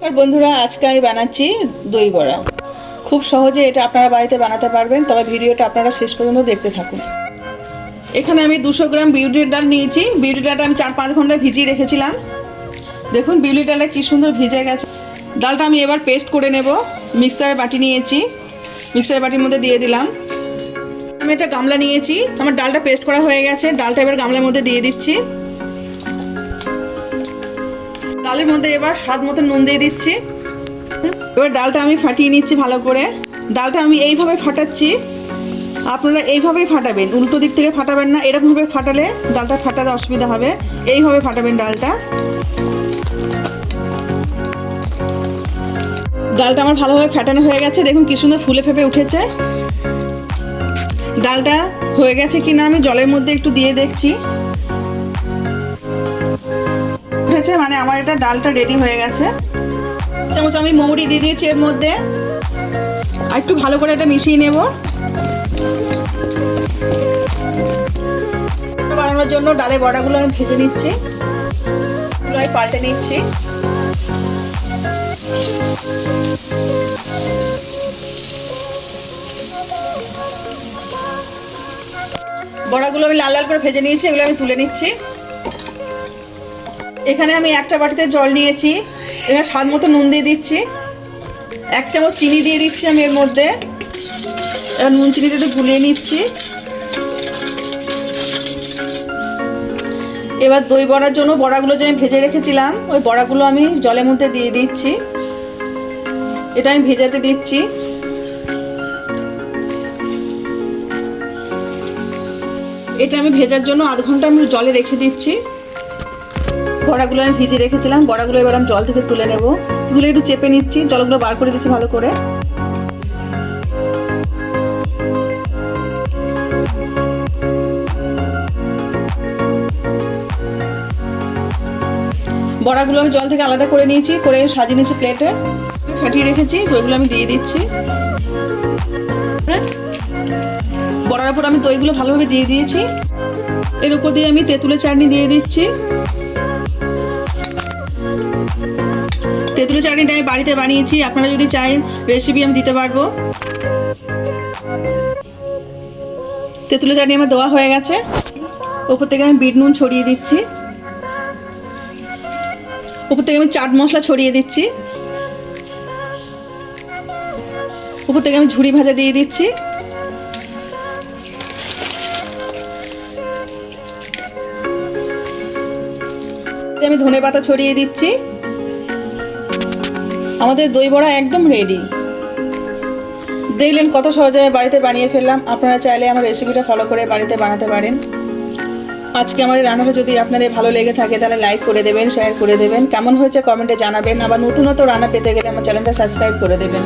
আর বন্ধুরা, আজকে আমি বানাচ্ছি দই বড়া। খুব সহজে এটা আপনারা বাড়িতে বানাতে পারবেন, তবে ভিডিওটা আপনারা শেষ পর্যন্ত দেখতে থাকুন। এখানে আমি 200 গ্রাম বিউলির ডাল নিয়েছি। বিউলির ডালটা আমি 4-5 ঘন্টা ভিজিয়ে রেখেছিলাম। দেখুন বিউলির ডালটা কি সুন্দর ভিজে গেছে। ডালটা আমি এবার পেস্ট করে নেব। মিক্সারের বাটি নিয়েছি, মিক্সারের বাটির মধ্যে দিয়ে দিলাম। আমি একটা গামলা নিয়েছি, আমার ডালটা পেস্ট করা হয়ে গেছে। ডালটা এবার গামলার মধ্যে দিয়ে দিচ্ছি। ডালের মধ্যে এবার স্বাদ মতো নুন দিয়ে দিচ্ছি। এবার ডালটা আমি ফাটিয়ে নিচ্ছি ভালো করে। ডালটা আমি এইভাবে ফাটাচ্ছি, আপনারা এইভাবেই ফাটাবেন, উল্টো দিক থেকে ফাটাবেন না। এরকমভাবে ফাটালে ডালটা ফাটাতে অসুবিধা হবে। এইভাবে ফাটাবেন ডালটা। ডালটা আমার ভালোভাবে ফাটানো হয়ে গেছে। দেখুন কি সুন্দর ফুলে ফেপে উঠেছে। ডালটা হয়ে গেছে কিনা আমি জলের মধ্যে একটু দিয়ে দেখছি। উঠেছে মানে আমার এটা ডালটা রেডি হয়ে গেছে। চামচ আমি মৌরি দিয়ে দিয়েছি এর মধ্যে। আর একটু ভালো করে এটা মিশিয়ে নেব। বানানোর জন্য ডালের বড়াগুলো আমি ভেজে নিচ্ছি, আমি পাল্টে নিচ্ছি। বড়াগুলো আমি লাল লাল করে ভেজে নিয়েছি, এগুলো আমি তুলে নিচ্ছি। এখানে আমি একটা বাটিতে জল নিয়েছি, এখানে স্বাদ মতো নুন দিয়ে দিচ্ছি। 1 চামচ চিনি দিয়ে দিচ্ছি আমি এর মধ্যে। এবার নুন চিনি দিয়ে গুলিয়ে নিচ্ছি। এবার দই বড়ার জন্য বড়াগুলো যে আমি ভেজে রেখেছিলাম, ওই বড়াগুলো আমি জলের মধ্যে দিয়ে দিচ্ছি। এটা আমি ভেজাতে দিচ্ছি। এটা আমি ভেজার জন্য আধ ঘন্টা আমি জলে রেখে দিচ্ছি। বড়াগুলো আমি ভিজিয়ে রেখেছিলাম, বড়াগুলো এবার আমি জল থেকে তুলে নেব। তুলে একটু চেপে নিচ্ছি, জলগুলো বার করে দিচ্ছি ভালো করে। বড়াগুলো আমি জল থেকে আলাদা করে নিয়েছি, করে সাজিয়ে নিয়েছি প্লেটে। ফাটিয়ে রেখেছি, দইগুলো আমি দিয়ে দিচ্ছি। বড়ার উপর আমি দইগুলো ভালোভাবে দিয়ে দিয়েছি। এর উপর দিয়ে আমি তেঁতুলের চাটনি দিয়ে দিচ্ছি। তেঁতুলের চাটনিটা আমি বাড়িতে বানিয়েছি, আপনারা যদি চান রেসিপি আমি দিতে পারবো। তেঁতুলের চাটনি আমার দেওয়া হয়ে গেছে। উপর থেকে আমি বিট নুন ছড়িয়ে দিচ্ছি। উপর থেকে আমি চাট মশলা ছড়িয়ে দিচ্ছি। উপর থেকে আমি ঝুরি ভাজা দিয়ে দিচ্ছি। আমি ধনেপাতা ছড়িয়ে দিচ্ছি। আমাদের দই বড়া একদম রেডি। দেখলেন কত সহজে বাড়িতে বানিয়ে ফেললাম। আপনারা চাইলে আমার রেসিপিটা ফলো করে বাড়িতে বানাতে পারেন। আজকে আমার রান্নাটা যদি আপনাদের ভালো লেগে থাকে তাহলে লাইক করে দেবেন, শেয়ার করে দেবেন। কেমন হয়েছে কমেন্টে জানাবেন। আবার নতুন রান্না পেতে গেলে আমার চ্যানেলটা সাবস্ক্রাইব করে দেবেন।